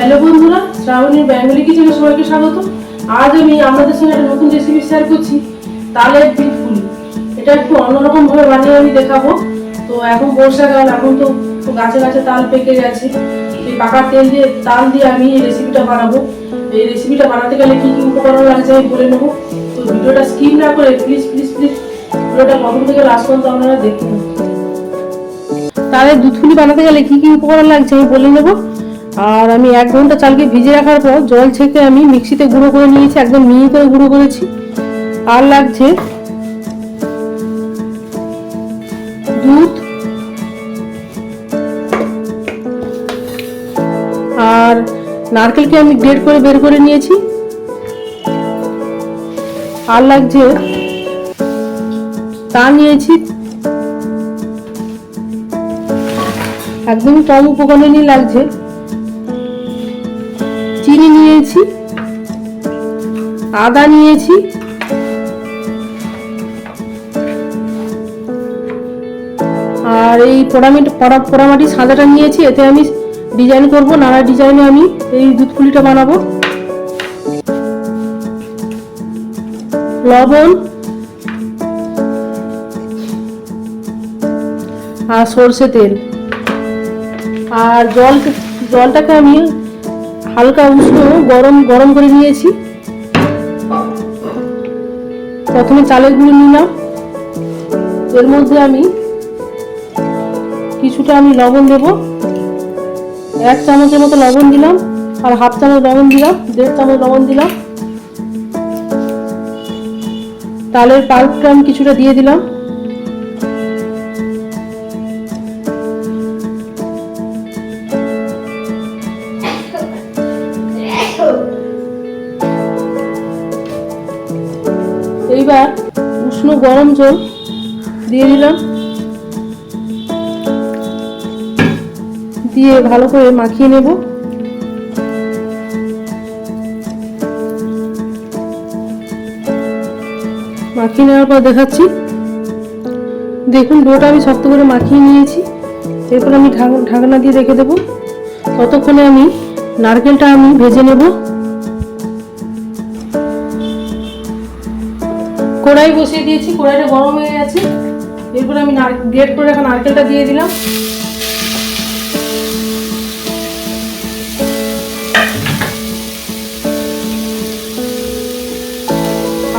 Hello বন্ধুরা, শ্রাবণীর Bengali কিচেনে সবাইকে স্বাগত। আজ আমি আপনাদের সঙ্গে একটা নতুন রেসিপি শেয়ার করছি, তালের বীজ পুলি। এটা একটু অন্যরকম ভাবে বানিয়ে আমি দেখাবো। তো এখন বর্ষাকাল, এখন তো গাছে গাছে তাল পেকে গেছে। এই পাকা তেল দিয়ে তাল দিয়ে আমি এই রেসিপিটা বানাবো। এই রেসিপিটা বানাতে গেলে কি কি উপকরণ লাগছে আমি বলে নেবো। তো ভিডিওটা স্কিপ না করে প্লিজ প্লিজ প্লিজ ভিডিওটা প্রথম থেকে লাস্ট পর্যন্ত আপনারা দেখতে থাকুন। তালের দুধ পুলি বানাতে গেলে কি কি উপকরণ লাগছে আমি বলে নেবো। আর আমি 1 ঘন্টা চালকে ভিজে রাখার পর জল ছেঁকে আমি মিক্সিতে গুঁড়ো করে নিয়েছি, একদম মিহি করে গুঁড়ো করেছি। আর লাগছে দুধ, আর নারকেলকে আমি গ্রেট করে বের করে নিয়েছি। আর লাগছে তা নিয়েছি, একদমই কম উপকরণই লাগছে। চিনি নিয়েছি, আদা নিয়েছি, আর এই পোড়ামাটি সাদাটা নিয়েছি। এতে আমি ডিজাইন করব, নানা ডিজাইনে আমি এই দুধ পুলিটা বানাবো। লবণ আর সরষে তেল, আর জলটাকে আমি হালকা উষ্ণ গরম করে নিয়েছি। প্রথমে চালের গুঁড়ো নিলাম, এর মধ্যে আমি কিছুটা লবণ দেব। 1 চামচের মতো লবণ দিলাম, আর হাফ চামচ লবণ দিলাম, 1.5 চামচ লবণ দিলাম। তালের পাল্পটা আমি কিছুটা দিয়ে দিলাম। এইবার উষ্ণ গরম জল দিয়ে দিলাম, দিয়ে ভালো করে মাখিয়ে নেব। মাখিয়ে নেওয়ার পর দেখাচ্ছি। দেখুন ডোটা আমি শক্ত করে মাখিয়ে নিয়েছি। এরপর আমি ঢাকনা দিয়ে রেখে দেবো। ততক্ষণে আমি নারকেলটা ভেজে নেব। কড়াই বসিয়ে দিয়েছি, কড়াইটা গরম হয়ে গেছে। এরপর আমি গ্রেট করে রাখা নারকেলটা দিয়ে দিলাম।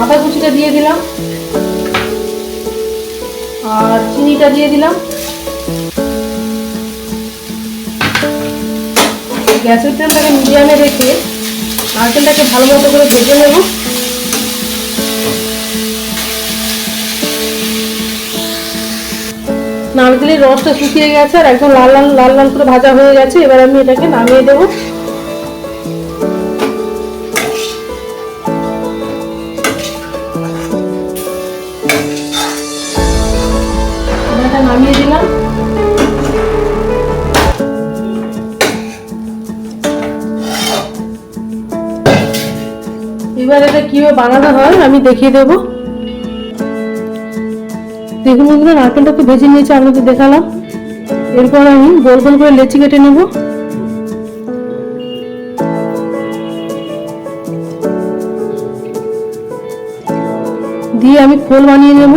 আদা কুচিটা দিয়ে দিলাম, আর চিনিটা দিয়ে দিলাম। গ্যাসের ফ্লেমটাকে মিডিয়ামে রেখে নারকেলটাকে ভালো মতো করে ভেজে নেব। নারকেলের রসটা শুকিয়ে গেছে আর একদম লাল লাল করে ভাজা হয়ে গেছে। এবার আমি এটাকে নামিয়ে দেব। নামিয়ে দিলাম। এবার এটা কিভাবে বানানো হয় আমি দেখিয়ে দেব। দেখুন বন্ধুরা, নারকেলটা তো ভেজে নিয়েছি, আপনাদের দেখালাম। এরপর আমি গোল গোল করে লেচি কেটে নেব। দিয়ে আমি খোল বানিয়ে নেব।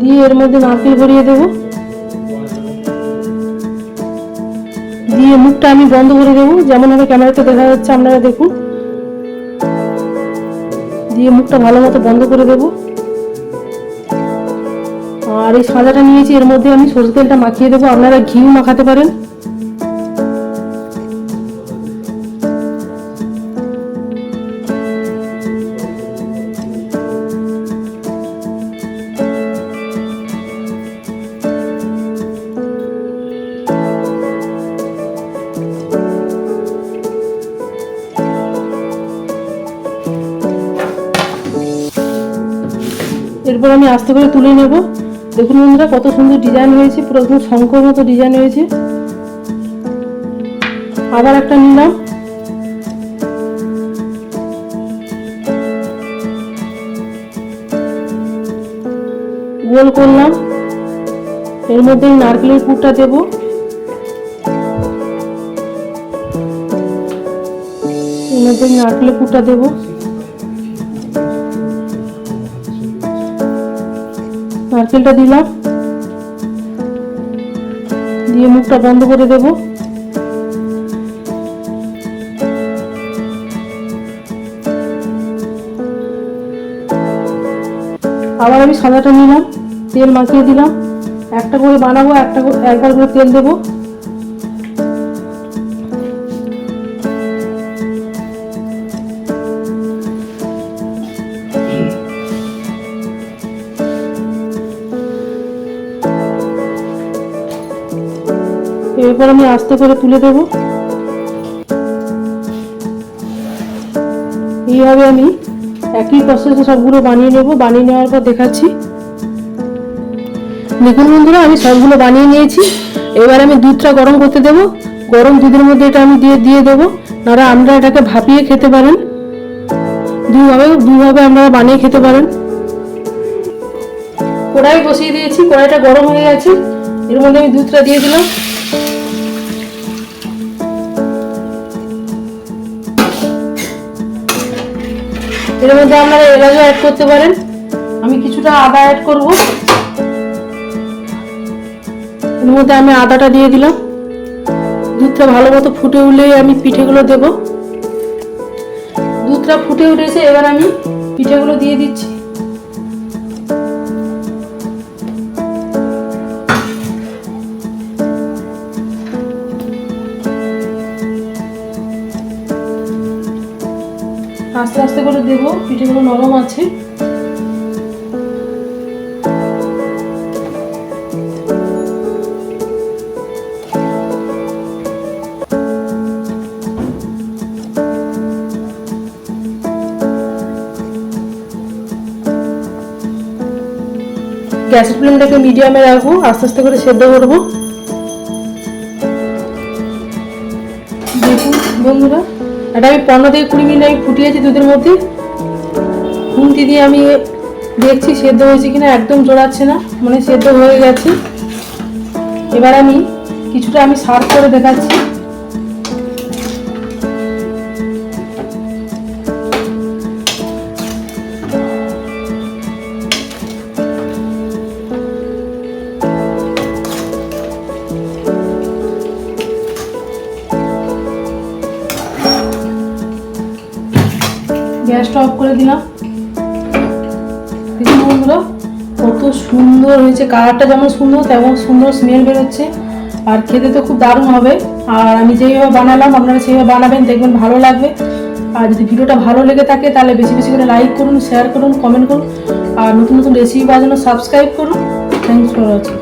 দিয়ে এর মধ্যে নারকেল ভরিয়ে দেব। দিয়ে মুখটা আমি বন্ধ করে দেবো, যেমন ভাবে ক্যামেরাতে দেখা যাচ্ছে আপনারা দেখুন। দিয়ে মুখটা ভালো মতো বন্ধ করে দেব। আর এই সাজাটা নিয়েছি, এর মধ্যে আমি সরষে তেলটা মাখিয়ে দেবো। আপনারা ঘিও মাখাতে পারেন। এরপর আমি আস্তে করে তুলে নেব। দেখুন বন্ধুরা, কত সুন্দর ডিজাইন হয়েছে, পুরো একদম শঙ্খর মতো ডিজাইন হয়েছে। আবার একটা নিলাম। গোল করলাম। এর মধ্যে নারকেলের পুরটা দেব। এর মধ্যে নারকেলের পুরটা দেব। নারকেলটা দিলাম, দিয়ে মুখটা বন্ধ করে দেব। আবার আমি সাদাটা নিলাম, তেল মাখিয়ে দিলাম। একটা করে বানাবো, একবার করে তেল দেবো। এরপর আমি আস্তে করে তুলে দেব। এইভাবে আমি একই প্রসেসে সবগুলো বানিয়ে নেব। বানিয়ে নেওয়ার পর দেখাচ্ছি। দেখুন বন্ধুরা, আমি সবগুলো বানিয়ে নিয়েছি। এবার আমি দুধটা গরম করতে দেব। গরম দুধের মধ্যে এটা আমি দিয়ে দেবো। নাহলে আপনারা এটাকে ভাপিয়ে খেতে পারেন। দুইভাবে আপনারা বানিয়ে খেতে পারেন। কড়াই বসিয়ে দিয়েছি, কড়াইটা গরম হয়ে গেছে। এর মধ্যে আমি দুধটা দিয়ে দিলাম। এর মধ্যে আপনারা এলাচও অ্যাড করতে পারেন। আমি কিছুটা আদা অ্যাড করব। এর মধ্যে আমি আদাটা দিয়ে দিলাম। দুধটা ভালো মতো ফুটে উঠলেই আমি পিঠেগুলো দেব। দুধটা ফুটে উঠেছে, এবার আমি পিঠেগুলো দিয়ে দিচ্ছি। আস্তে আস্তে করে দেব, পিঠেগুলো নরম আছে। গ্যাসের ফ্লেমটাকে মিডিয়ামে রাখবো, আস্তে আস্তে করে সেদ্ধ করবো। দেখুন বন্ধুরা, এটা আমি 15 থেকে 20 মিনিট আমি ফুটিয়েছি দুধের মধ্যে। খুন্তি দিয়ে আমি দেখছি সেদ্ধ হয়েছে কিনা। একদম জোড়াচ্ছে না, মানে সেদ্ধ হয়ে গেছে। এবার আমি কিছুটা সার্ভ করে দেখাচ্ছি। গ্যাসটা অফ করে দিলাম। দেখুন বন্ধুরা, কত সুন্দর হয়েছে। কালারটা যেমন সুন্দর, তেমন সুন্দর স্মেল বেরোচ্ছে। আর খেতে তো খুব দারুণ হবে। আর আমি যেইভাবে বানালাম, আপনারা সেইভাবে বানাবেন, দেখবেন ভালো লাগবে। আর যদি ভিডিওটা ভালো লেগে থাকে তাহলে বেশি বেশি করে লাইক করুন, শেয়ার করুন, কমেন্ট করুন। আর নতুন নতুন রেসিপি পাওয়ার জন্য সাবস্ক্রাইব করুন। Thanks for watching.